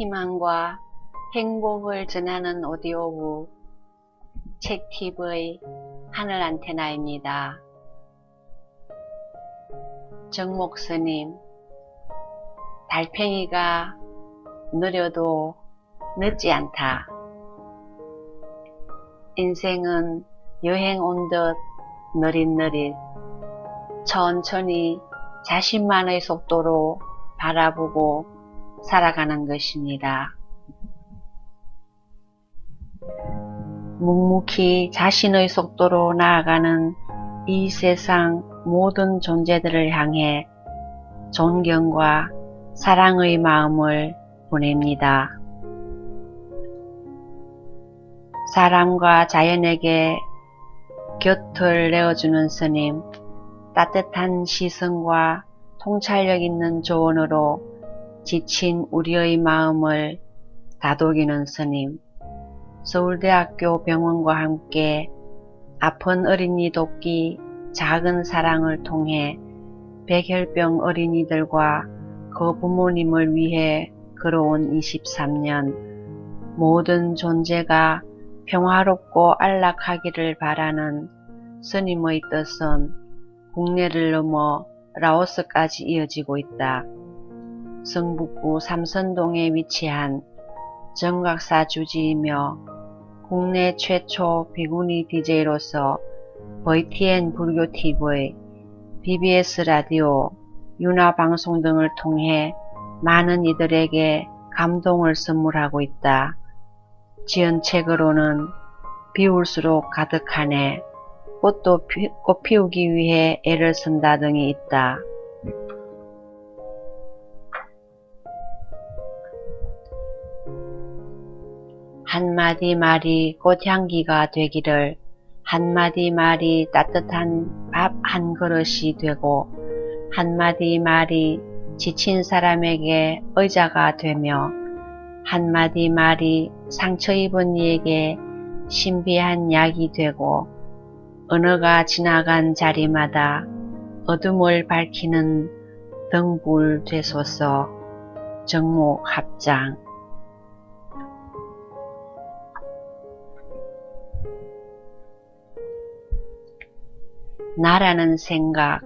희망과 행복을 전하는 오디오북 책TV의 하늘 안테나입니다. 정목스님, 달팽이가 느려도 늦지 않다. 인생은 여행 온 듯 느릿느릿 천천히 자신만의 속도로 바라보고 살아가는 것입니다. 묵묵히 자신의 속도로 나아가는 이 세상 모든 존재들을 향해 존경과 사랑의 마음을 보냅니다. 사람과 자연에게 곁을 내어주는 스님, 따뜻한 시선과 통찰력 있는 조언으로 지친 우리의 마음을 다독이는 스님, 서울대학교 병원과 함께 아픈 어린이 돕기 작은 사랑을 통해 백혈병 어린이들과 그 부모님을 위해 걸어온 23년, 모든 존재가 평화롭고 안락하기를 바라는 스님의 뜻은 국내를 넘어 라오스까지 이어지고 있다. 성북구 삼선동에 위치한 정각사 주지이며 국내 최초 비구니 DJ로서 VTN 불교TV, BBS 라디오, 윤화방송 등을 통해 많은 이들에게 감동을 선물하고 있다. 지은 책으로는 비울수록 가득하네, 꽃도 꽃 피우기 위해 애를 쓴다 등이 있다. 한마디 말이 꽃향기가 되기를, 한마디 말이 따뜻한 밥 한 그릇이 되고, 한마디 말이 지친 사람에게 의자가 되며, 한마디 말이 상처 입은 이에게 신비한 약이 되고, 언어가 지나간 자리마다 어둠을 밝히는 등불 되소서. 정목 합장. 나라는 생각,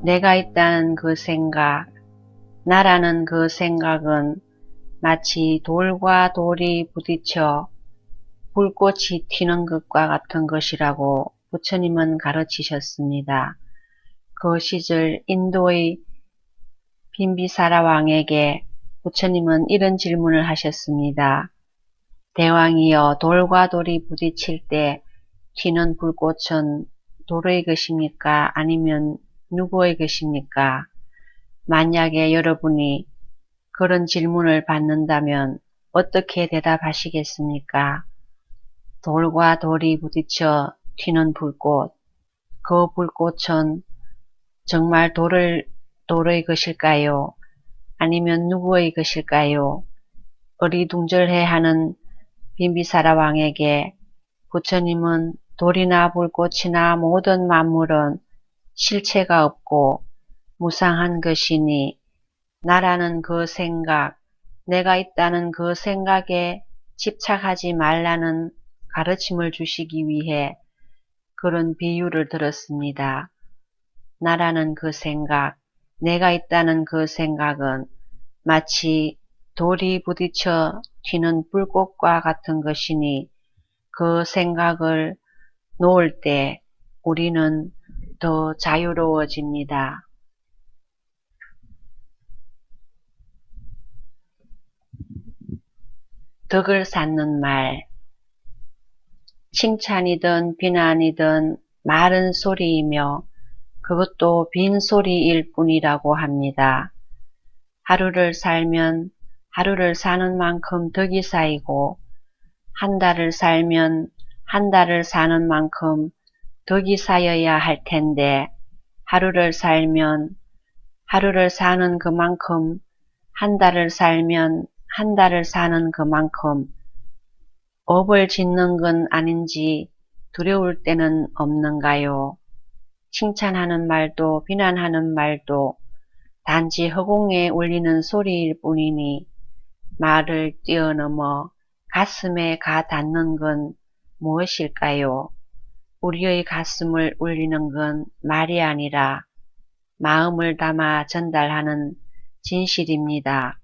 내가 있다는 그 생각, 나라는 그 생각은 마치 돌과 돌이 부딪혀 불꽃이 튀는 것과 같은 것이라고 부처님은 가르치셨습니다. 그 시절 인도의 빈비사라 왕에게 부처님은 이런 질문을 하셨습니다. 대왕이여, 돌과 돌이 부딪힐 때 튀는 불꽃은 돌의 것입니까? 아니면 누구의 것입니까? 만약에 여러분이 그런 질문을 받는다면 어떻게 대답하시겠습니까? 돌과 돌이 부딪혀 튀는 불꽃, 그 불꽃은 정말 돌의 것일까요? 아니면 누구의 것일까요? 어리둥절해하는 빈비사라 왕에게 부처님은 돌이나 불꽃이나 모든 만물은 실체가 없고 무상한 것이니 나라는 그 생각, 내가 있다는 그 생각에 집착하지 말라는 가르침을 주시기 위해 그런 비유를 들었습니다. 나라는 그 생각, 내가 있다는 그 생각은 마치 돌이 부딪혀 튀는 불꽃과 같은 것이니 그 생각을 놓을 때 우리는 더 자유로워집니다. 덕을 쌓는 말, 칭찬이든 비난이든 말은 소리이며 그것도 빈 소리일 뿐이라고 합니다. 하루를 살면 하루를 사는 만큼 덕이 쌓이고, 한 달을 살면 한 달을 사는 만큼 덕이 쌓여야 할 텐데, 하루를 살면 하루를 사는 그만큼, 한 달을 살면 한 달을 사는 그만큼 업을 짓는 건 아닌지 두려울 때는 없는가요? 칭찬하는 말도 비난하는 말도 단지 허공에 울리는 소리일 뿐이니 말을 뛰어넘어 가슴에 가 닿는 건 무엇일까요? 우리의 가슴을 울리는 건 말이 아니라 마음을 담아 전달하는 진실입니다.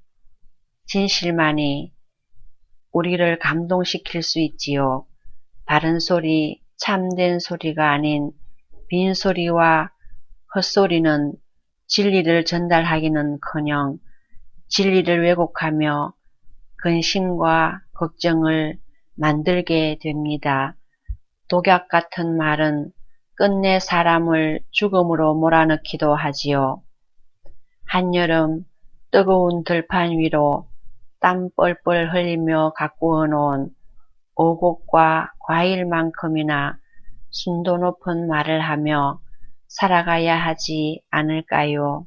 진실만이 우리를 감동시킬 수 있지요. 바른 소리, 참된 소리가 아닌 빈소리와 헛소리는 진리를 전달하기는커녕 진리를 왜곡하며 근심과 걱정을 만들게 됩니다. 독약 같은 말은 끝내 사람을 죽음으로 몰아넣기도 하지요. 한여름 뜨거운 들판 위로 땀 뻘뻘 흘리며 가꾸어 놓은 오곡과 과일만큼이나 순도 높은 말을 하며 살아가야 하지 않을까요?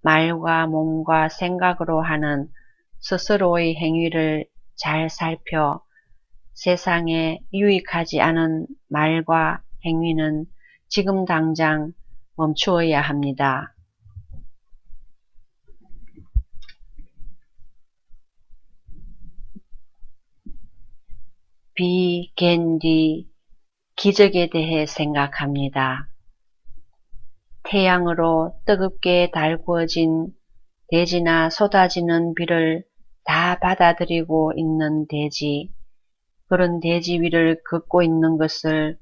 말과 몸과 생각으로 하는 스스로의 행위를 잘 살펴 세상에 유익하지 않은 말과 행위는 지금 당장 멈추어야 합니다. 비겐디 기적에 대해 생각합니다. 태양으로 뜨겁게 달구어진 대지나 쏟아지는 비를 다 받아들이고 있는 대지, 그런 대지 위를 걷고 있는 것을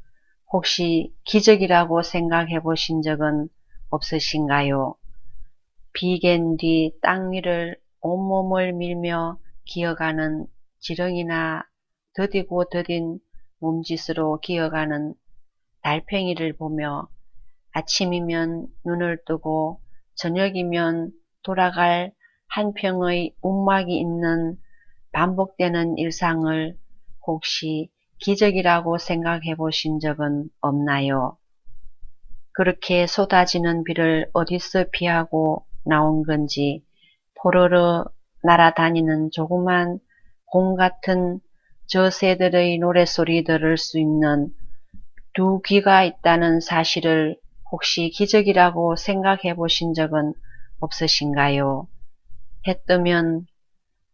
혹시 기적이라고 생각해 보신 적은 없으신가요? 비갠 뒤 땅 위를 온몸을 밀며 기어가는 지렁이나 더디고 더딘 몸짓으로 기어가는 달팽이를 보며 아침이면 눈을 뜨고 저녁이면 돌아갈 한 평의 움막이 있는 반복되는 일상을 혹시 기적이라고 생각해 보신 적은 없나요? 그렇게 쏟아지는 비를 어디서 피하고 나온 건지 포로로 날아다니는 조그만 공 같은 저 새들의 노랫소리 들을 수 있는 두 귀가 있다는 사실을 혹시 기적이라고 생각해 보신 적은 없으신가요? 해 뜨면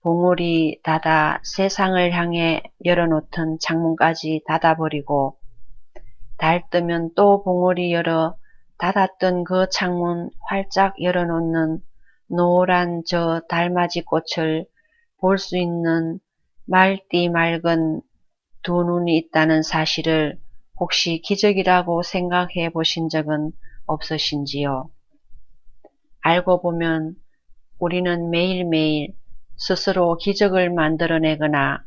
봉우리 닫아 세상을 향해 열어놓던 창문까지 닫아버리고 달 뜨면 또 봉우리 열어 닫았던 그 창문 활짝 열어놓는 노란 저 달맞이 꽃을 볼 수 있는 맑디 맑은 두 눈이 있다는 사실을 혹시 기적이라고 생각해 보신 적은 없으신지요? 알고 보면 우리는 매일매일 스스로 기적을 만들어내거나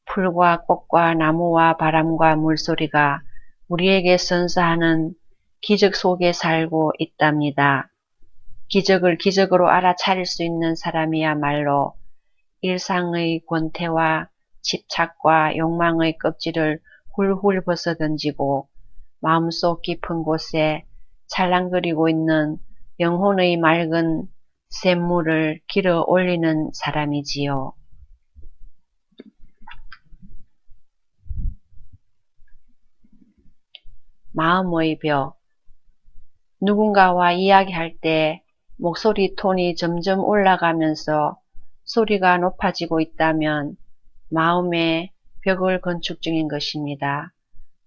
풀과 꽃과 나무와 바람과 물소리가 우리에게 선사하는 기적 속에 살고 있답니다. 기적을 기적으로 알아차릴 수 있는 사람이야말로 일상의 권태와 집착과 욕망의 껍질을 훌훌 벗어던지고 마음속 깊은 곳에 찰랑거리고 있는 영혼의 맑은 샘물을 길어 올리는 사람이지요. 마음의 벽. 누군가와 이야기할 때 목소리 톤이 점점 올라가면서 소리가 높아지고 있다면 마음의 벽을 건축 중인 것입니다.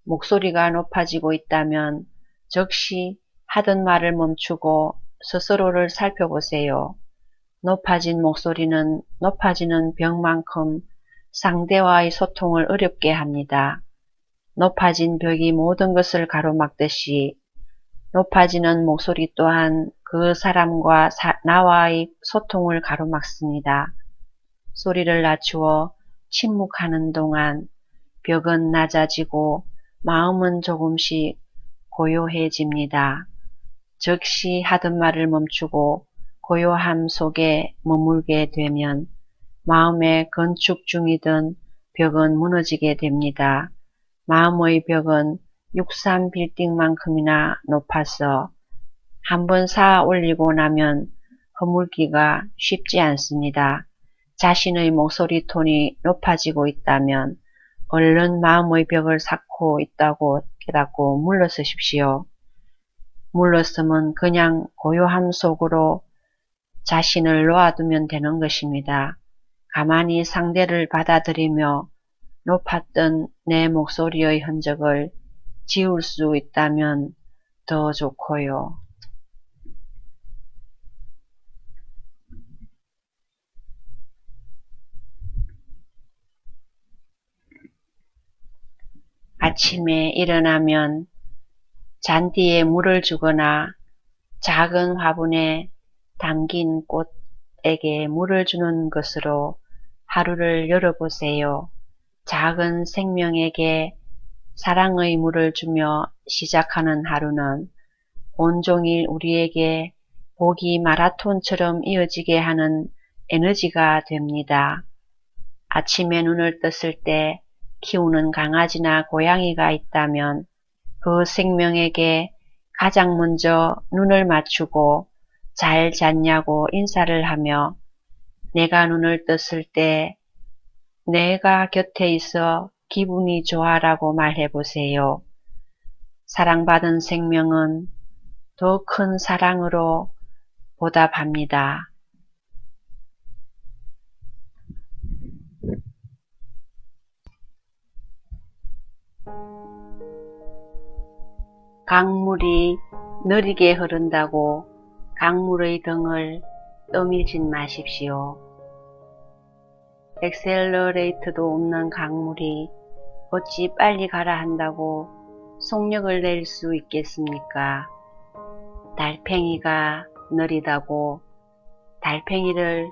목소리가 높아지고 있다면 즉시 하던 말을 멈추고 스스로를 살펴보세요. 높아진 목소리는 높아지는 벽만큼 상대와의 소통을 어렵게 합니다. 높아진 벽이 모든 것을 가로막듯이 높아지는 목소리 또한 그 사람과 나와의 소통을 가로막습니다. 소리를 낮추어 침묵하는 동안 벽은 낮아지고 마음은 조금씩 고요해집니다. 즉시 하던 말을 멈추고 고요함 속에 머물게 되면 마음의 건축 중이던 벽은 무너지게 됩니다. 마음의 벽은 63 빌딩만큼이나 높아서 한번 쌓아 올리고 나면 허물기가 쉽지 않습니다. 자신의 목소리 톤이 높아지고 있다면 얼른 마음의 벽을 쌓고 있다고 깨닫고 물러서십시오. 물러서면 그냥 고요함 속으로 자신을 놓아두면 되는 것입니다. 가만히 상대를 받아들이며 높았던 내 목소리의 흔적을 지울 수 있다면 더 좋고요. 아침에 일어나면 잔디에 물을 주거나 작은 화분에 담긴 꽃에게 물을 주는 것으로 하루를 열어보세요. 작은 생명에게 사랑의 물을 주며 시작하는 하루는 온종일 우리에게 복이 마라톤처럼 이어지게 하는 에너지가 됩니다. 아침에 눈을 떴을 때 키우는 강아지나 고양이가 있다면 그 생명에게 가장 먼저 눈을 맞추고 잘 잤냐고 인사를 하며 내가 눈을 떴을 때 내가 곁에 있어 기분이 좋아라고 말해보세요. 사랑받은 생명은 더 큰 사랑으로 보답합니다. 강물이 느리게 흐른다고 강물의 등을 떠밀지 마십시오. 엑셀러레이터도 없는 강물이 어찌 빨리 가라 한다고 속력을 낼 수 있겠습니까? 달팽이가 느리다고 달팽이를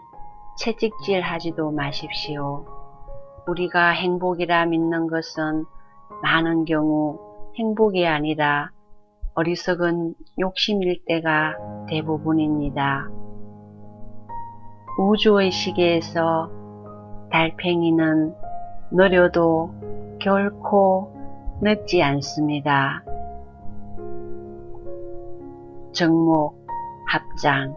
채찍질하지도 마십시오. 우리가 행복이라 믿는 것은 많은 경우 행복이 아니라 어리석은 욕심일 때가 대부분입니다. 우주의 시계에서 달팽이는 느려도 결코 늦지 않습니다. 정목 합장